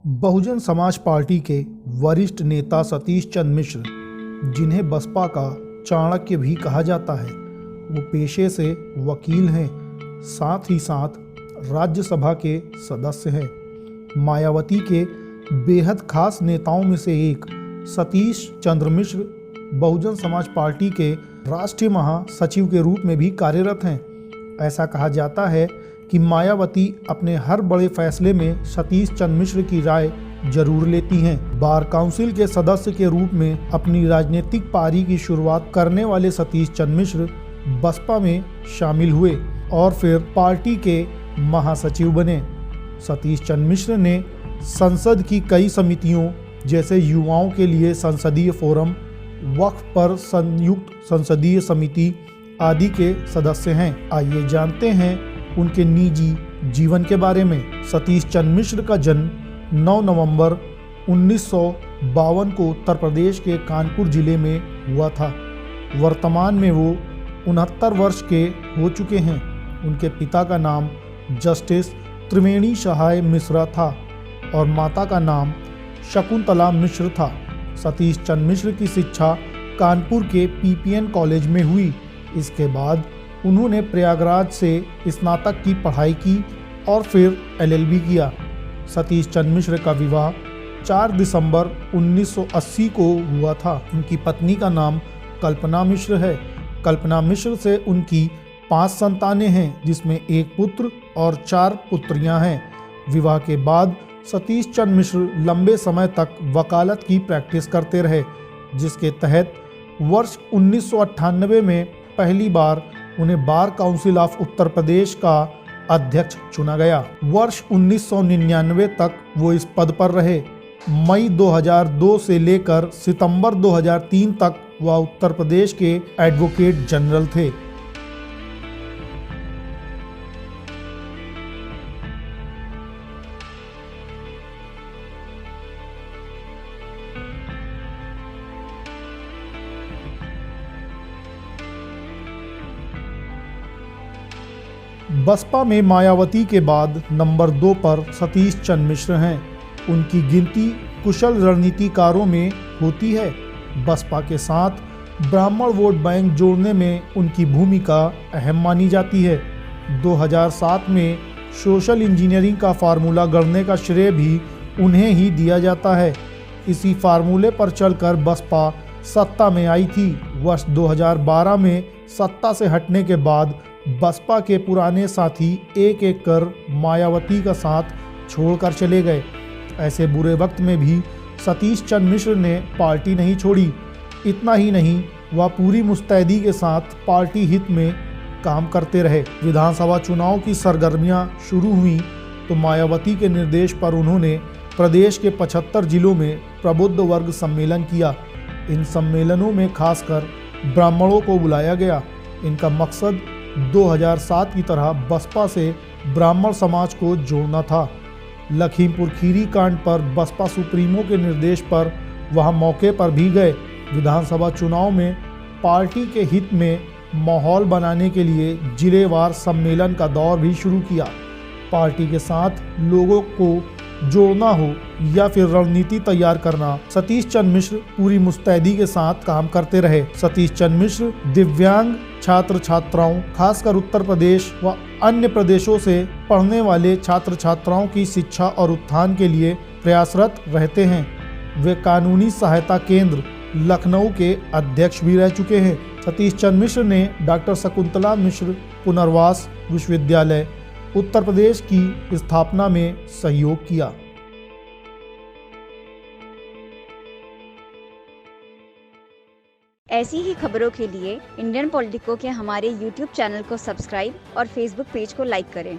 Bahujan Samaj party के वरिष्ठ नेता सतीश चंद्र मिश्र, जिन्हें बसपा का चाणक्य भी कहा जाता है, वो पेशे से वकील हैं, साथ ही साथ राज्यसभा के सदस्य हैं। मायावती के बेहद खास नेताओं में से एक सतीश चंद्र मिश्र बहुजन समाज पार्टी के राष्ट्रीय महासचिव के रूप में भी कार्यरत हैं। ऐसा कहा जाता है कि मायावती अपने हर बड़े फैसले में सतीश चंद्र मिश्र की राय जरूर लेती हैं। बार काउंसिल के सदस्य के रूप में अपनी राजनीतिक पारी की शुरुआत करने वाले सतीश चंद्र मिश्र बसपा में शामिल हुए और फिर पार्टी के महासचिव बने। सतीश चंद्र मिश्र ने संसद की कई समितियों जैसे युवाओं के लिए संसदीय फोरम, वक्फ पर संयुक्त संसदीय समिति आदि के सदस्य हैं। आइए जानते हैं उनके निजी जीवन के बारे में। सतीश चंद्र मिश्र का जन्म 9 नवंबर 1952 को उत्तर प्रदेश के कानपुर जिले में हुआ था। वर्तमान में वो 69 वर्ष के हो चुके हैं। उनके पिता का नाम जस्टिस त्रिवेणी सहाय मिश्रा था और माता का नाम शकुंतला मिश्र था। सतीश चंद्र मिश्र की शिक्षा कानपुर के पीपीएन कॉलेज में हुई। इसके बाद उन्होंने प्रयागराज से स्नातक की पढ़ाई की और फिर एलएलबी किया। सतीश चंद्र मिश्र का विवाह 4 दिसंबर 1980 को हुआ था। उनकी पत्नी का नाम कल्पना मिश्र है। कल्पना मिश्र से उनकी 5 संतानें हैं, जिसमें 1 पुत्र और 4 पुत्रियां हैं। विवाह के बाद सतीश चंद्र मिश्र लंबे समय तक वकालत की प्रैक्टिस करते रहे, जिसके तहत वर्ष 1998 में पहली बार उन्हें bar council of Uttar Pradesh का अध्यक्ष चुना गया। वर्ष 1999 तक वो इस पद पर रहे। मई 2002 से लेकर सितंबर 2003 तक वह उत्तर प्रदेश के एडवोकेट जनरल थे। बसपा में मायावती के बाद नंबर 2 पर सतीश चंद्र मिश्र हैं। उनकी गिनती कुशल रणनीतिकारों में होती है। बसपा के साथ ब्राह्मण वोट बैंक जोड़ने में उनकी भूमिका अहम मानी जाती है। 2007 में सोशल इंजीनियरिंग का फार्मूला गढ़ने का श्रेय भी उन्हें ही दिया जाता है। इसी फार्मूले पर चलकर बसपा सत्ता में आई थी। वर्ष 2012 में सत्ता से हटने के बाद बसपा के पुराने साथी एक एक कर मायावती का साथ छोड़कर चले गए। ऐसे बुरे वक्त में भी सतीश चंद्र मिश्र ने पार्टी नहीं छोड़ी। इतना ही नहीं, वह पूरी मुस्तैदी के साथ पार्टी हित में काम करते रहे। विधानसभा चुनाव की सरगर्मियां शुरू हुई तो मायावती के निर्देश पर उन्होंने प्रदेश के 75 जिलों में प्रबुद्ध वर्ग सम्मेलन किया। इन सम्मेलनों में खासकर ब्राह्मणों को बुलाया गया। इनका मकसद 2007 की तरह बसपा से ब्राह्मण समाज को जोड़ना था। लखीमपुर खीरी कांड पर बसपा सुप्रीमो के निर्देश पर वह मौके पर भी गए। विधानसभा चुनाव में पार्टी के हित में माहौल बनाने के लिए जिलेवार सम्मेलन का दौर भी शुरू किया। पार्टी के साथ लोगों को जोड़ना हो या फिर रणनीति तैयार करना, सतीश चंद्र मिश्र पूरी मुस्तैदी के साथ काम करते रहे। सतीश चंद्र मिश्र दिव्यांग छात्र छात्राओं, खासकर उत्तर प्रदेश व अन्य प्रदेशों से पढ़ने वाले छात्र छात्राओं की शिक्षा और उत्थान के लिए प्रयासरत रहते हैं। वे कानूनी सहायता केंद्र लखनऊ के अध्यक्ष भी रह चुके हैं। सतीश चंद्र मिश्र ने डॉक्टर शकुंतला मिश्र पुनर्वास विश्वविद्यालय उत्तर प्रदेश की स्थापना में सहयोग किया। ऐसी ही खबरों के लिए इंडियन पॉलिटिको के हमारे YouTube चैनल को सब्सक्राइब और Facebook पेज को लाइक करें।